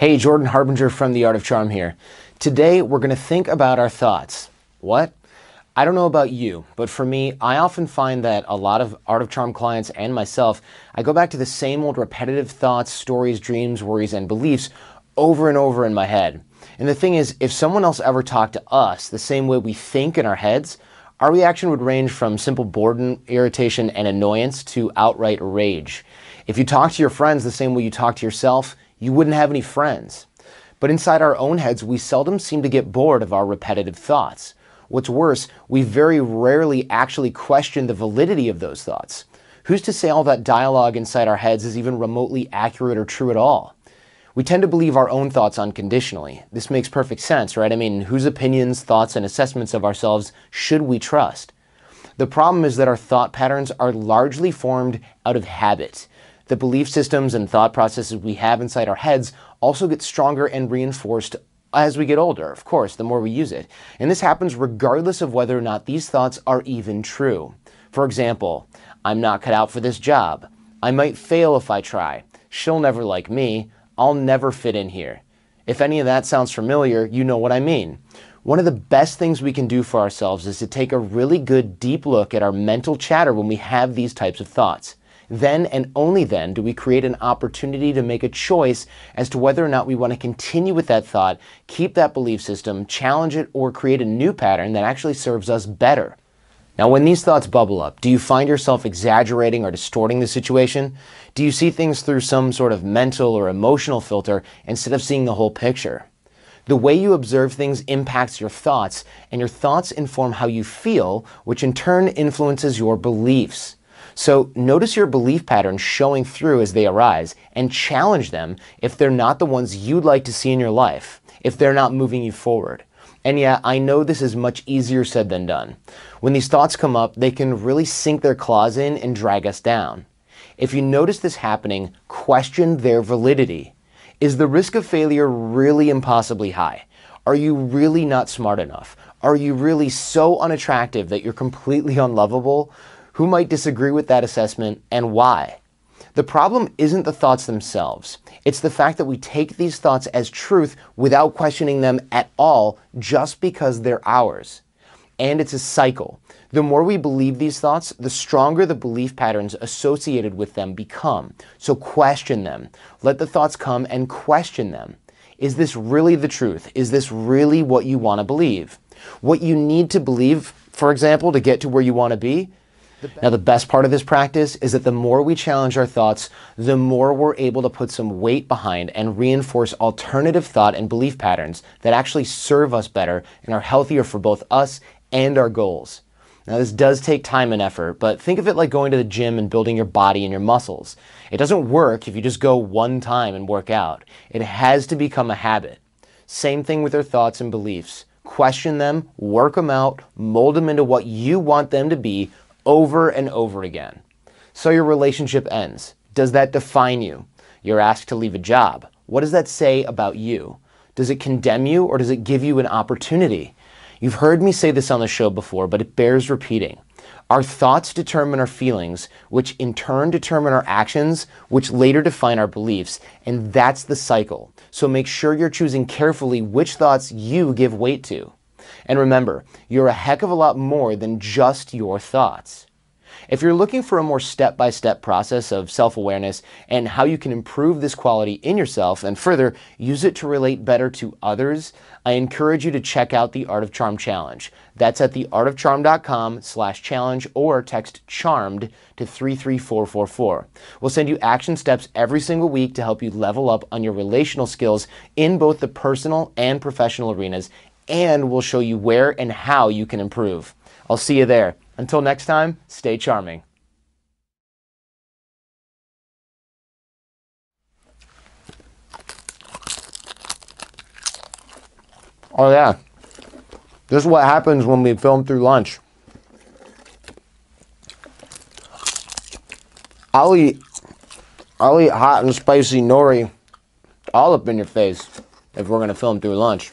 Hey, Jordan Harbinger from The Art of Charm here. Today, we're going to think about our thoughts. What? I don't know about you, but for me, I often find that a lot of Art of Charm clients and myself, I go back to the same old repetitive thoughts, stories, dreams, worries, and beliefs over and over in my head. And the thing is, if someone else ever talked to us the same way we think in our heads, our reaction would range from simple boredom, irritation, and annoyance to outright rage. If you talk to your friends the same way you talk to yourself, you wouldn't have any friends. But inside our own heads, we seldom seem to get bored of our repetitive thoughts. What's worse, we very rarely actually question the validity of those thoughts. Who's to say all that dialogue inside our heads is even remotely accurate or true at all? We tend to believe our own thoughts unconditionally. This makes perfect sense, right? I mean, whose opinions, thoughts, and assessments of ourselves should we trust? The problem is that our thought patterns are largely formed out of habit. The belief systems and thought processes we have inside our heads also get stronger and reinforced as we get older, of course, the more we use it. And this happens regardless of whether or not these thoughts are even true. For example, I'm not cut out for this job. I might fail if I try. She'll never like me. I'll never fit in here. If any of that sounds familiar, you know what I mean. One of the best things we can do for ourselves is to take a really good deep look at our mental chatter when we have these types of thoughts. Then and only then do we create an opportunity to make a choice as to whether or not we want to continue with that thought, keep that belief system, challenge it, or create a new pattern that actually serves us better. Now, when these thoughts bubble up, do you find yourself exaggerating or distorting the situation? Do you see things through some sort of mental or emotional filter instead of seeing the whole picture? The way you observe things impacts your thoughts, and your thoughts inform how you feel, which in turn influences your beliefs. So notice your belief patterns showing through as they arise and challenge them if they're not the ones you'd like to see in your life, if they're not moving you forward. And yeah, I know this is much easier said than done. When these thoughts come up, they can really sink their claws in and drag us down. If you notice this happening, question their validity. Is the risk of failure really impossibly high? Are you really not smart enough? Are you really so unattractive that you're completely unlovable? Who might disagree with that assessment and why? The problem isn't the thoughts themselves. It's the fact that we take these thoughts as truth without questioning them at all just because they're ours. And it's a cycle. The more we believe these thoughts, the stronger the belief patterns associated with them become. So question them. Let the thoughts come and question them. Is this really the truth? Is this really what you want to believe? What you need to believe, for example, to get to where you want to be? Now, the best part of this practice is that the more we challenge our thoughts, the more we're able to put some weight behind and reinforce alternative thought and belief patterns that actually serve us better and are healthier for both us and our goals. Now, this does take time and effort, but think of it like going to the gym and building your body and your muscles. It doesn't work if you just go one time and work out. It has to become a habit. Same thing with your thoughts and beliefs. Question them, work them out, mold them into what you want them to be over and over again. So your relationship ends. Does that define you? You're asked to leave a job. What does that say about you? Does it condemn you or does it give you an opportunity? You've heard me say this on the show before, but it bears repeating. Our thoughts determine our feelings, which in turn determine our actions, which later define our beliefs, and that's the cycle. So make sure you're choosing carefully which thoughts you give weight to. And remember, you're a heck of a lot more than just your thoughts. If you're looking for a more step-by-step process of self-awareness and how you can improve this quality in yourself and further use it to relate better to others, I encourage you to check out the Art of Charm Challenge. That's at theartofcharm.com/challenge or text CHARMED to 33444. We'll send you action steps every single week to help you level up on your relational skills in both the personal and professional arenas, and we'll show you where and how you can improve. I'll see you there. Until next time, stay charming. Oh yeah, this is what happens when we film through lunch. I'll eat hot and spicy nori all up in your face if we're gonna film through lunch.